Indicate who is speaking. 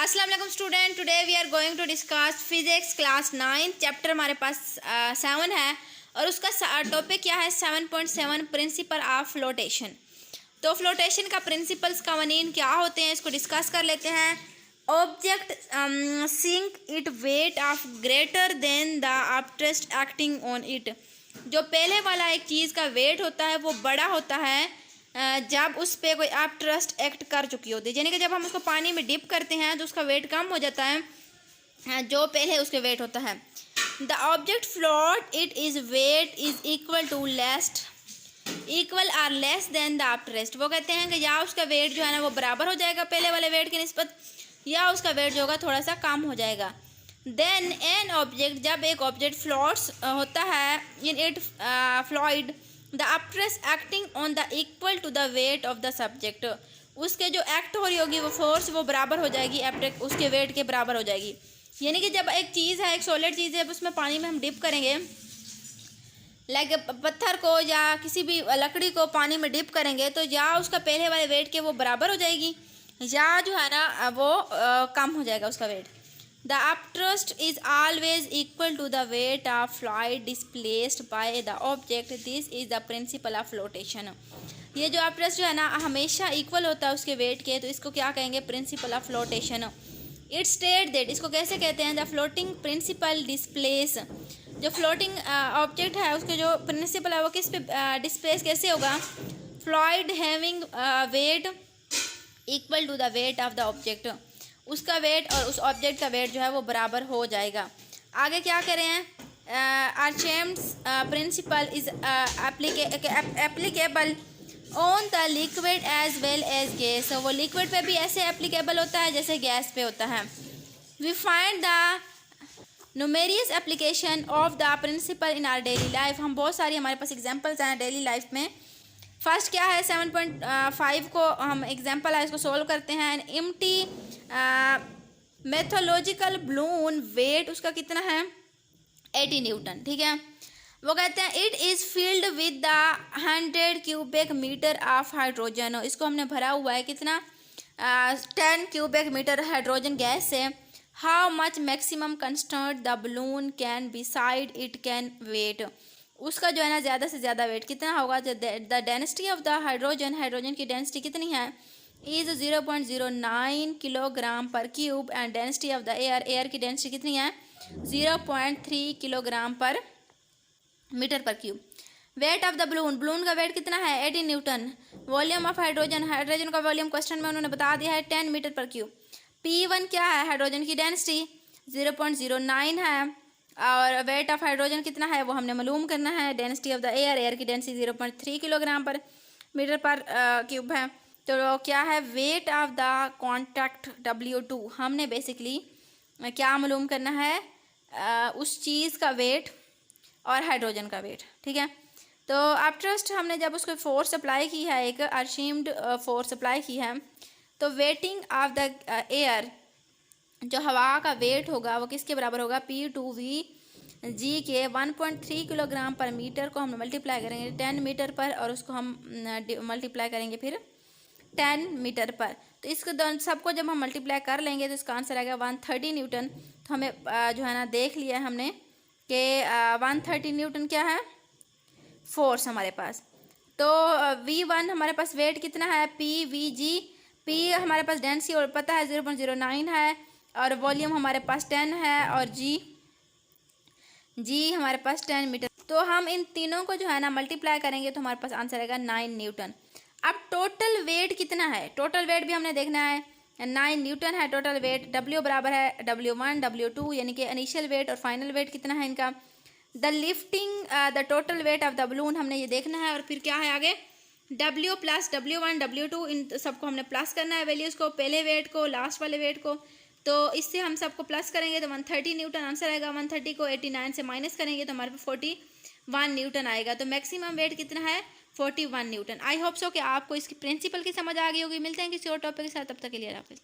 Speaker 1: अस्सलाम वालेकुम student, today we are going to discuss physics class 9 chapter हमारे पास 7 है और उसका टॉपिक क्या है 7.7 प्रिंसिपल ऑफ फ्लोटेशन। तो फ्लोटेशन का प्रिंसिपल्स कवानीन क्या होते हैं इसको डिस्कस कर लेते हैं। Object sink it weight of greater than the object acting on it. जो पहले वाला एक चीज़ का वेट होता है वो बड़ा होता है जब उस पर कोई आप ट्रस्ट एक्ट कर चुकी होती है, यानी कि जब हम उसको पानी में डिप करते हैं तो उसका वेट कम हो जाता है जो पहले उसके वेट होता है। The object float it is weight is equal to equal or less than the after. वो कहते हैं कि या उसका वेट जो है ना वो बराबर हो जाएगा पहले वाले वेट की निस्बत, या उसका वेट जो होगा थोड़ा सा कम हो जाएगा। देन एन ऑब्जेक्ट, जब एक ऑब्जेक्ट फ्लोट्स होता है in it fluid the upthrust acting on the equal to the weight of the subject, उसके जो एक्ट हो रही होगी वो फोर्स वो बराबर हो जाएगी उसके वेट के बराबर हो जाएगी। यानी कि जब एक चीज़ है, एक सॉलिड चीज़ है, उसमें पानी में हम डिप करेंगे, लाइक पत्थर को या किसी भी लकड़ी को पानी में डिप करेंगे तो या उसका पहले वाले वेट के वो बराबर हो जाएगी या जो है ना वो कम हो जाएगा उसका weight. The upthrust is always equal to the weight of fluid displaced by the object, this is the principle of flotation. ये जो अपट्रस्ट जो है ना हमेशा इक्वल होता है उसके वेट के, तो इसको क्या कहेंगे, principal of flotation. It state that, इसको कैसे कहते हैं, द फ्लोटिंग प्रिंसिपल डिस्प्लेस। जो फ्लोटिंग ऑब्जेक्ट है उसके जो प्रिंसिपल है वो किस पे डिस्प्लेस कैसे होगा, fluid having weight equal to the weight of the object, उसका वेट और उस ऑब्जेक्ट का वेट जो है वो बराबर हो जाएगा। आगे क्या करें हैं, Archimedes principle is applicable on the liquid as well as gas. वो लिक्विड पे भी ऐसे एप्लीकेबल होता है जैसे गैस पे होता है। We find the numerous application of the principle in our daily life. हम बहुत सारी हमारे पास एग्जांपल्स हैं डेली लाइफ में। फर्स्ट क्या है, 7.5 को हम एग्जांपल है इसको सोल्व करते हैं। एम्प्टी मेथोलॉजिकल बलून, वेट उसका कितना है 80 न्यूटन, ठीक है। वो कहते हैं it is filled with the 100 cubic metre of hydrogen. इसको हमने भरा हुआ है कितना 10 क्यूबिक मीटर हाइड्रोजन गैस से। How much maximum constant the balloon can beside it can weight, उसका जो है ना ज़्यादा से ज़्यादा वेट कितना होगा। The density of the hydrogen, hydrogen की डेंसिटी कितनी है, इज़ 0.09 किलोग्राम पर cube and density of the air, air की डेंसिटी कितनी है 0.3 किलोग्राम पर मीटर पर cube. Wait of the balloon, balloon का वेट कितना है 80 Newton. Volume of hydrogen, hydrogen का वॉल्यूम क्वेश्चन में उन्होंने बता दिया है 10 मीटर पर क्यूब। P1 क्या है, हाइड्रोजन की डेंसिटी 0.09 है और वेट ऑफ हाइड्रोजन कितना है वो हमने मालूम करना है। Density of the air, air की डेंसिटी 0.3 किलोग्राम पर मीटर पर क्यूब है। तो क्या है wait of the contact W2, हमने बेसिकली क्या मालूम करना है उस चीज़ का वेट और हाइड्रोजन का वेट, ठीक है। तो आफ्टरस्ट हमने जब उसको फोर्स अप्लाई की है, एक अशीम्ड फोर्स अप्लाई की है, तो वेटिंग ऑफ द एयर, जो हवा का वेट होगा वो किसके बराबर होगा, P2VG के 1.3 किलोग्राम पर मीटर को हम मल्टीप्लाई करेंगे 10 मीटर पर और उसको हम मल्टीप्लाई करेंगे फिर 10 मीटर पर। तो इसको सबको जब हम मल्टीप्लाई कर लेंगे तो इसका आंसर आएगा 130 न्यूटन। तो हमें जो है ना देख लिया हमने कि 130 न्यूटन क्या है फोर्स हमारे पास। तो V1 हमारे पास वेट कितना है PVG, P हमारे पास डेंसिटी और पता है 0.09 है और वॉल्यूम हमारे पास 10 है और G हमारे पास 10 मीटर। तो हम इन तीनों को जो है ना मल्टीप्लाई करेंगे तो हमारे पास आंसर आएगा 9 न्यूटन। अब टोटल वेट कितना है, टोटल वेट भी हमने देखना है, 9 न्यूटन है टोटल वेट। W बराबर है W1 W2, यानी कि इनिशियल वेट और फाइनल वेट कितना है इनका। The lifting the total weight of the balloon हमने ये देखना है और फिर क्या है आगे W प्लस W1 W2, इन सबको हमने प्लस करना है वैल्यूज़ को, पहले वेट को लास्ट वाले वेट को। तो इससे हम सबको प्लस करेंगे तो 130 न्यूटन आंसर आएगा। 130 को 89 से माइनस करेंगे तो हमारे पास 41 न्यूटन आएगा। तो मैक्सिमम वेट कितना है 41 न्यूटन। आई होप सो कि आपको इसकी प्रिंसिपल की समझ आ गई होगी। मिलते हैं किसी और टॉपिक के साथ, तब तक के लिए हाफिज़।